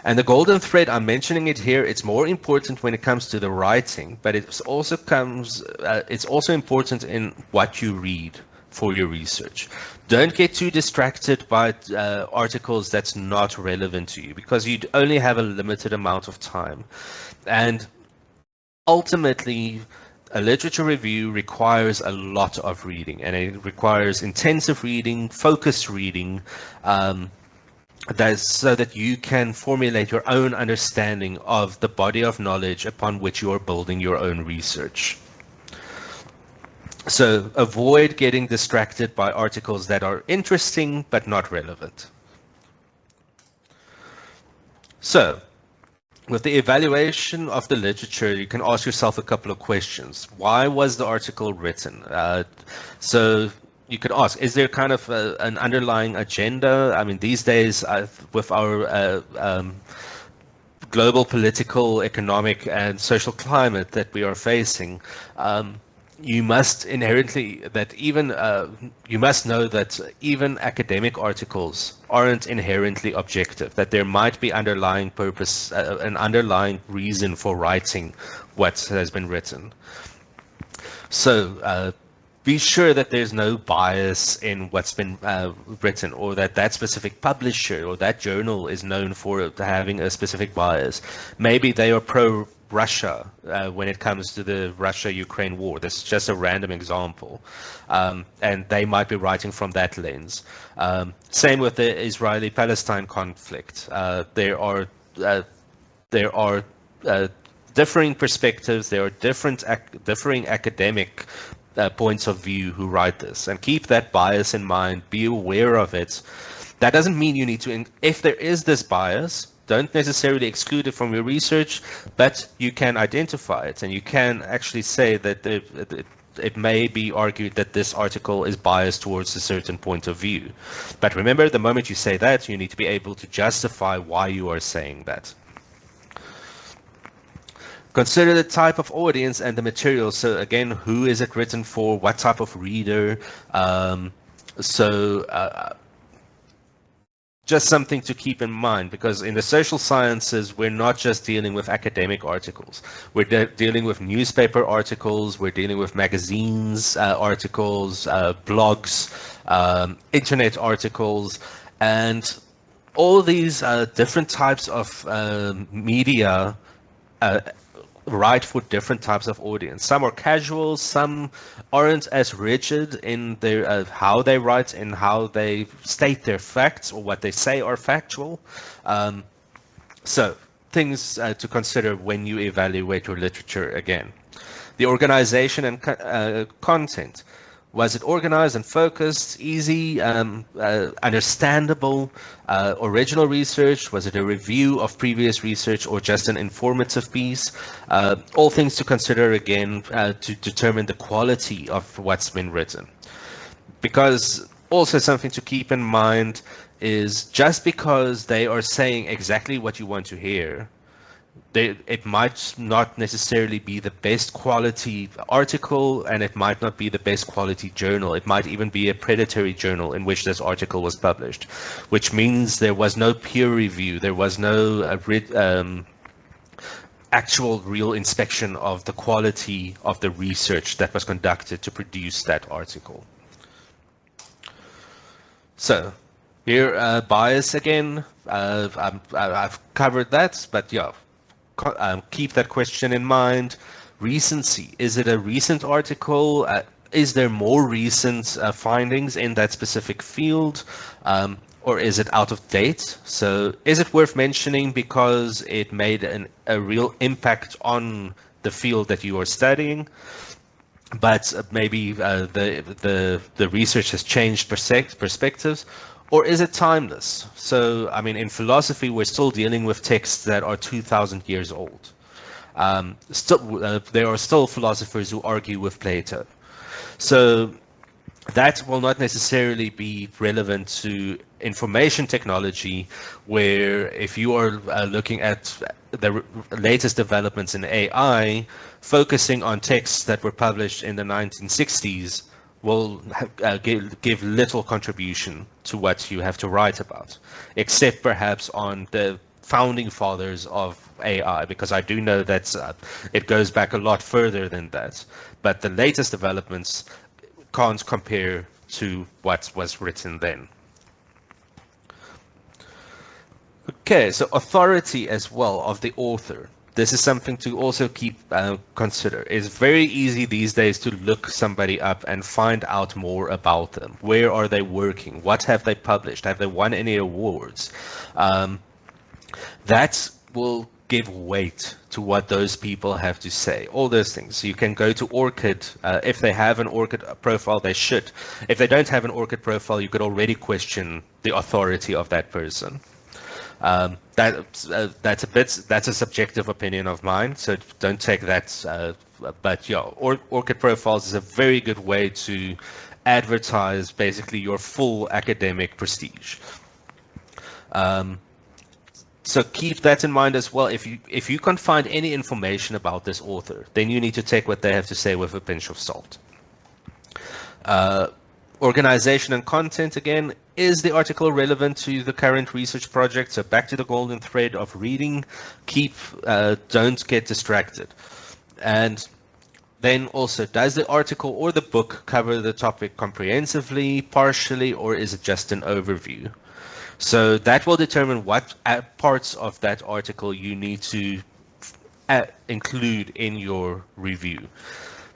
And the golden thread, I'm mentioning it here, it's more important when it comes to the writing, but it's also important in what you read for your research. Don't get too distracted by articles that's not relevant to you, because you only have a limited amount of time. And ultimately, a literature review requires a lot of reading, and it requires intensive reading, focused reading, so that you can formulate your own understanding of the body of knowledge upon which you are building your own research. So avoid getting distracted by articles that are interesting but not relevant. So with the evaluation of the literature, you can ask yourself a couple of questions. Why was the article written? So you could ask, is there kind of an underlying agenda? I mean, these days, with our global political, economic, and social climate that we are facing, you must inherently that even you must know that even academic articles aren't inherently objective, that there might be underlying purpose, an underlying reason for writing what has been written. So be sure that there's no bias in what's been written, or that specific publisher or that journal is known for having a specific bias. Maybe they are pro-Russia when it comes to the Russia-Ukraine war. This is just a random example. And they might be writing from that lens. Same with the Israeli-Palestine conflict. There are differing perspectives. There are differing academic points of view who write this, and keep that bias in mind. Be aware of it. That doesn't mean you need to, if there is this bias, don't necessarily exclude it from your research, but you can identify it, and you can actually say that it may be argued that this article is biased towards a certain point of view. But remember, the moment you say that, you need to be able to justify why you are saying that. Consider the type of audience and the material. So again, who is it written for? What type of reader? Just something to keep in mind, because in the social sciences, we're not just dealing with academic articles. We're dealing with newspaper articles. We're dealing with magazines, articles, blogs, internet articles, and all these different types of media write for different types of audience. Some are casual, some aren't as rigid in their how they write and how they state their facts or what they say are factual. So things to consider when you evaluate your literature again. The organization and content. Was it organized and focused, easy, understandable, original research? Was it a review of previous research or just an informative piece? All things to consider again to determine the quality of what's been written. Because also something to keep in mind is just because they are saying exactly what you want to hear, it might not necessarily be the best quality article, and it might not be the best quality journal. It might even be a predatory journal in which this article was published, which means there was no peer review, there was no actual real inspection of the quality of the research that was conducted to produce that article. So here, bias again, I've covered that, but yeah. Keep that question in mind. Recency. Is it a recent article? Is there more recent findings in that specific field? Or is it out of date? So is it worth mentioning because it made a real impact on the field that you are studying? But maybe the research has changed perspectives. Or is it timeless? So, I mean, in philosophy, we're still dealing with texts that are 2,000 years old. There are still philosophers who argue with Plato. So that will not necessarily be relevant to information technology, where if you are looking at the latest developments in AI, focusing on texts that were published in the 1960s, will give little contribution to what you have to write about, except perhaps on the founding fathers of AI, because I do know that it goes back a lot further than that. But the latest developments can't compare to what was written then. Okay, so authority as well of the author. This is something to also consider. It's very easy these days to look somebody up and find out more about them. Where are they working? What have they published? Have they won any awards? That will give weight to what those people have to say. All those things. You can go to ORCID. If they have an ORCID profile, they should. If they don't have an ORCID profile, you could already question the authority of that person. That's a subjective opinion of mine, so don't take that. But yeah, ORCID Profiles is a very good way to advertise basically your full academic prestige. So keep that in mind as well. If you can't find any information about this author, then you need to take what they have to say with a pinch of salt. Organization and content, again, is the article relevant to the current research project? So back to the golden thread of reading, don't get distracted. And then also, does the article or the book cover the topic comprehensively, partially, or is it just an overview? So that will determine what parts of that article you need to include in your review.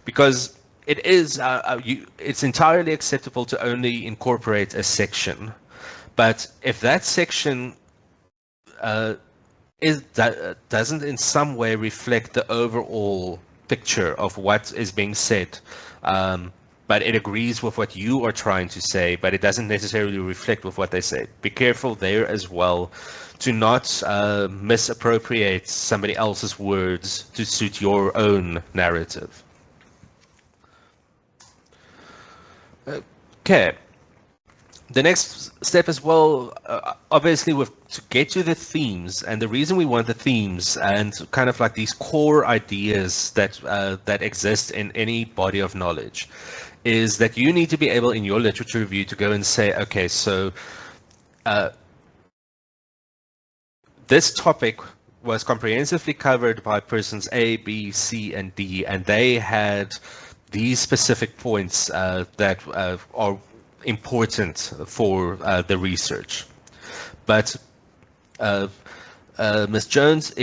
Because it's entirely acceptable to only incorporate a section, but if that section doesn't in some way reflect the overall picture of what is being said, but it agrees with what you are trying to say, but it doesn't necessarily reflect with what they say, be careful there as well to not misappropriate somebody else's words to suit your own narrative. Okay. The next step as well, obviously, to get to the themes, and the reason we want the themes and kind of like these core ideas that exist in any body of knowledge, is that you need to be able in your literature review to go and say, okay, so this topic was comprehensively covered by persons A, B, C, and D, and they had these specific points that are important for the research. But Ms. Jones,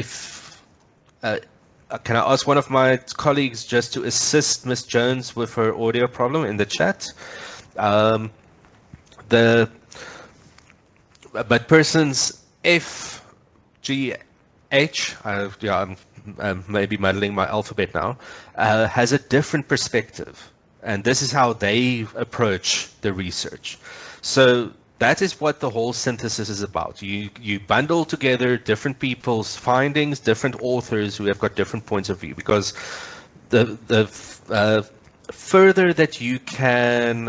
can I ask one of my colleagues just to assist Ms. Jones with her audio problem in the chat? But persons F, G, H, I'm maybe muddling my alphabet now, has a different perspective. And this is how they approach the research. So that is what the whole synthesis is about. You bundle together different people's findings, different authors who have got different points of view, because the further that you can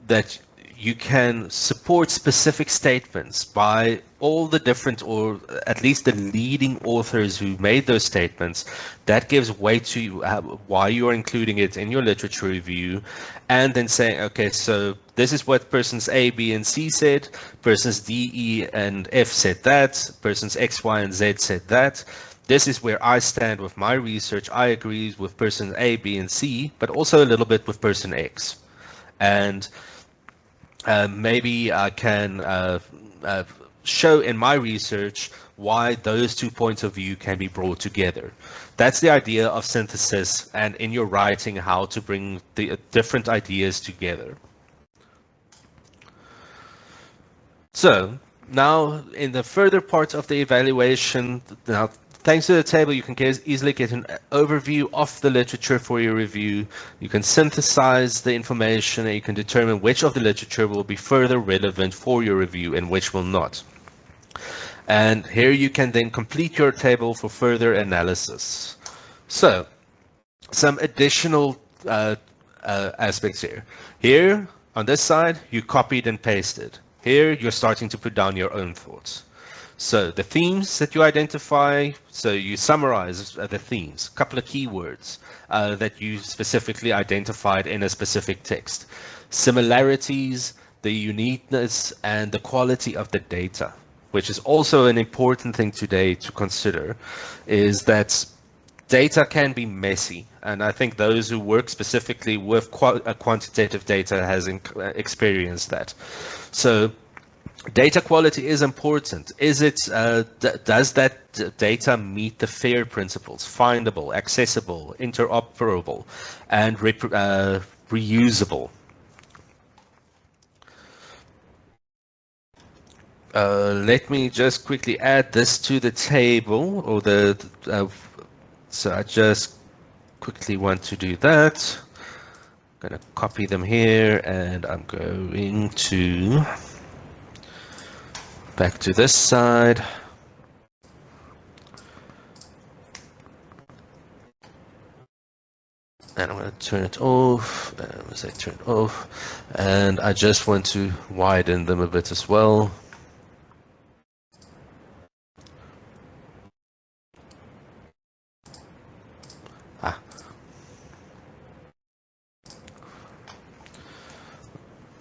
that you can support specific statements by all the different, or at least the leading authors who made those statements, that gives weight to why you are including it in your literature review, and then saying, okay, so this is what persons A, B, and C said, persons D, E, and F said that, persons X, Y, and Z said that. This is where I stand with my research. I agree with person A, B, and C, but also a little bit with person X. And maybe I can show in my research why those 2 points of view can be brought together. That's the idea of synthesis, and in your writing, how to bring the different ideas together. So now in the further parts of the evaluation, now thanks to the table, you can easily get an overview of the literature for your review. You can synthesize the information, and you can determine which of the literature will be further relevant for your review and which will not. And here you can then complete your table for further analysis. So, some additional aspects here. Here, on this side, you copied and pasted. Here, you're starting to put down your own thoughts. So the themes that you identify, so you summarize the themes, a couple of keywords that you specifically identified in a specific text. Similarities, the uniqueness, and the quality of the data, which is also an important thing today to consider, is that data can be messy. And I think those who work specifically with quantitative data has experienced that. So data quality is important. Is it? Does that data meet the FAIR principles? Findable, accessible, interoperable, and reusable. Let me just quickly add this to the table, or so I just quickly want to do that. going to copy them here, and I'm going to back to this side. And I'm going to turn it off. As I turn it off, and I just want to widen them a bit as well.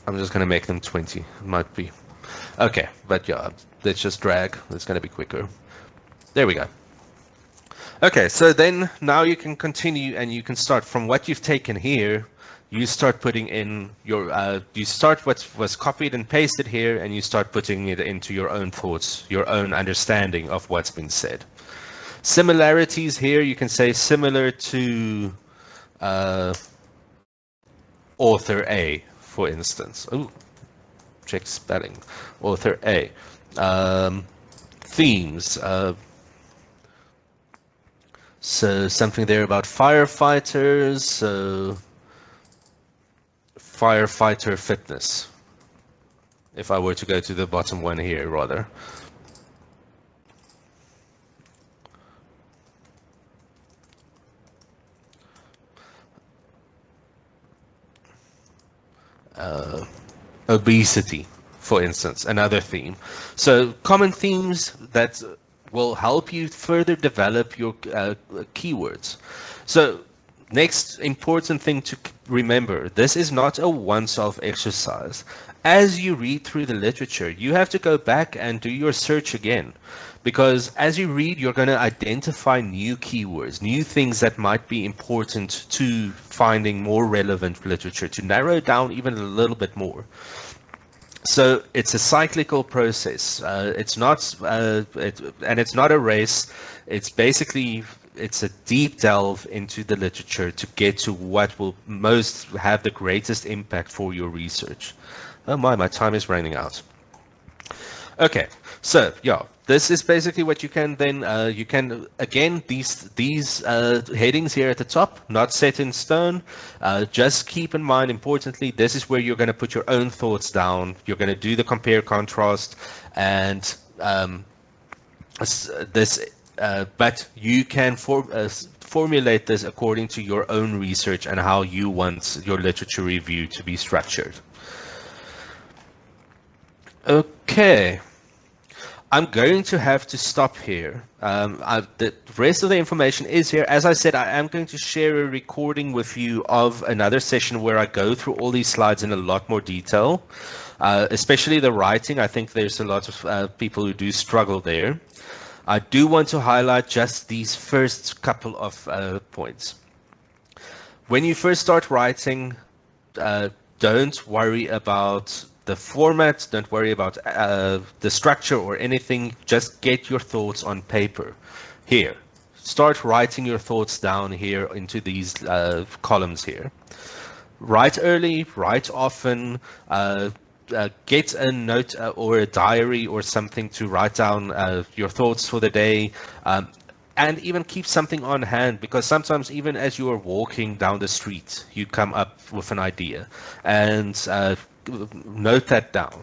I'm just going to make them 20. It might be. Okay, but yeah, let's just drag. It's going to be quicker. There we go. Okay, so then now you can continue and you can start from what you've taken here. You start putting in your, you start what was copied and pasted here, and you start putting it into your own thoughts, your own understanding of what's been said. Similarities here, you can say similar to author A, for instance. Oh, check spelling. Author A. Themes. So something there about firefighters. So firefighter fitness. If I were to go to the bottom one here, rather. Obesity, for instance, another theme. So common themes that will help you further develop your keywords. So next important thing to remember, this is not a once-off exercise. As you read through the literature, you have to go back and do your search again. Because as you read, you're going to identify new keywords, new things that might be important to finding more relevant literature, to narrow down even a little bit more. So it's a cyclical process. It's not, and it's not a race. It's basically, it's a deep delve into the literature to get to what will most have the greatest impact for your research. Oh my time is running out. Okay, so yeah, this is basically what you can then, you can, again, these headings here at the top, not set in stone. Just keep in mind, importantly, this is where you're going to put your own thoughts down. You're going to do the compare contrast, and but you can formulate this according to your own research and how you want your literature review to be structured. Okay, I'm going to have to stop here. The rest of the information is here. As I said, I am going to share a recording with you of another session where I go through all these slides in a lot more detail, especially the writing. I think there's a lot of people who do struggle there. I do want to highlight just these first couple of points. When you first start writing, don't worry about the format, don't worry about the structure or anything, just get your thoughts on paper. Here, start writing your thoughts down here into these columns here. Write early, write often, get a note or a diary or something to write down your thoughts for the day. And even keep something on hand, because sometimes even as you are walking down the street, you come up with an idea, and note that down.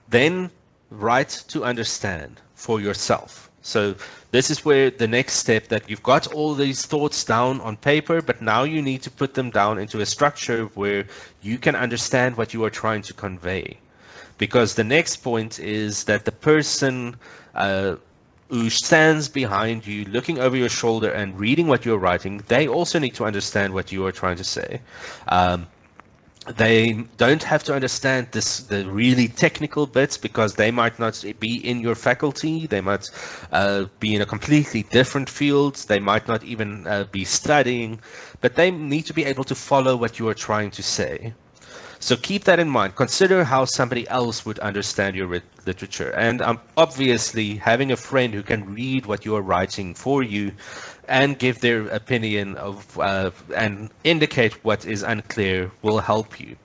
Then write to understand for yourself. So this is where the next step, that you've got all these thoughts down on paper, but now you need to put them down into a structure where you can understand what you are trying to convey. Because the next point is that the person who stands behind you, looking over your shoulder and reading what you're writing, they also need to understand what you are trying to say. They don't have to understand the really technical bits, because they might not be in your faculty. They might be in a completely different field. They might not even be studying, but they need to be able to follow what you are trying to say. So keep that in mind. Consider how somebody else would understand your literature. And obviously, having a friend who can read what you are writing for you and give their opinion of and indicate what is unclear will help you.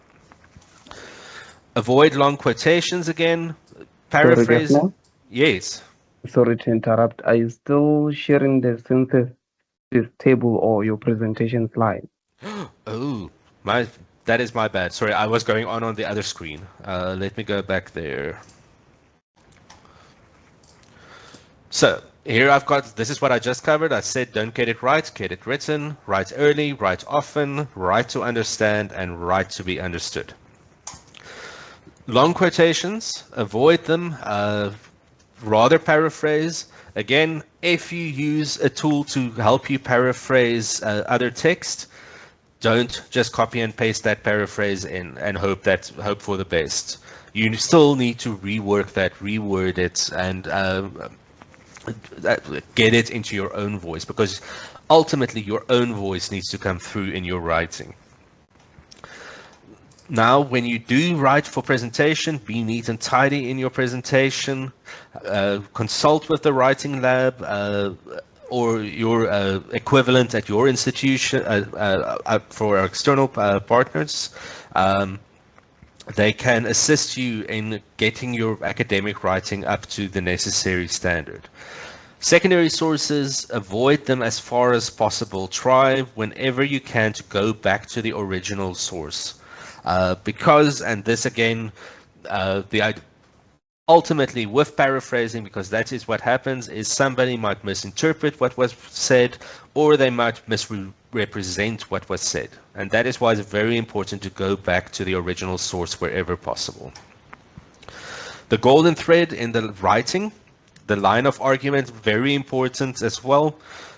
Avoid long quotations again. Paraphrase. Sorry, yes. Sorry to interrupt. Are you still sharing the synthesis table or your presentation slide? Oh, that is my bad. Sorry, I was going on the other screen. Let me go back there. So here I've got, this is what I just covered. I said don't get it right, get it written, write early, write often, write to understand, and write to be understood. Long quotations, avoid them, rather paraphrase. Again, if you use a tool to help you paraphrase other text, don't just copy and paste that paraphrase in and hope for the best. You still need to rework that, reword it, and get it into your own voice, because ultimately your own voice needs to come through in your writing. Now, when you do write for presentation, be neat and tidy in your presentation. Consult with the writing lab or your equivalent at your institution for our external partners. They can assist you in getting your academic writing up to the necessary standard. Secondary sources, avoid them as far as possible. Try whenever you can to go back to the original source. Because, and this again, ultimately with paraphrasing, because that is what happens, is somebody might misinterpret what was said, or they might misrepresent what was said. And that is why it's very important to go back to the original source wherever possible. The golden thread in the writing, the line of argument, very important as well.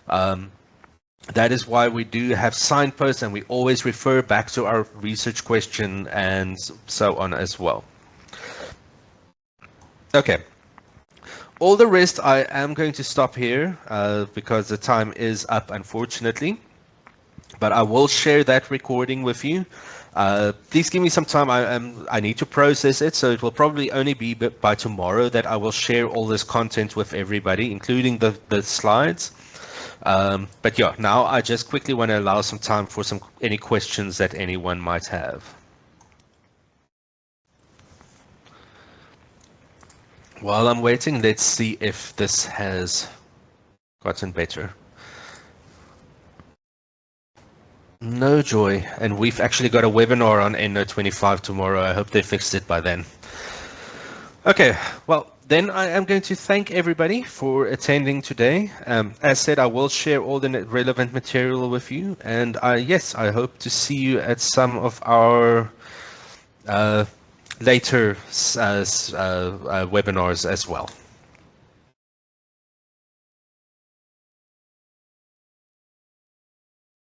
That is why we do have signposts, and we always refer back to our research question and so on as well. Okay. All the rest I am going to stop here because the time is up, unfortunately. But I will share that recording with you. Please give me some time. I need to process it, so it will probably only be by tomorrow that I will share all this content with everybody, including the slides. But yeah, now I just quickly want to allow some time for any questions that anyone might have. While I'm waiting, let's see if this has gotten better. No, Joy, and we've actually got a webinar on EndNote 25 tomorrow. I hope they fixed it by then. Okay, well, then I am going to thank everybody for attending today. As said, I will share all the relevant material with you, and yes, I hope to see you at some of our later webinars as well.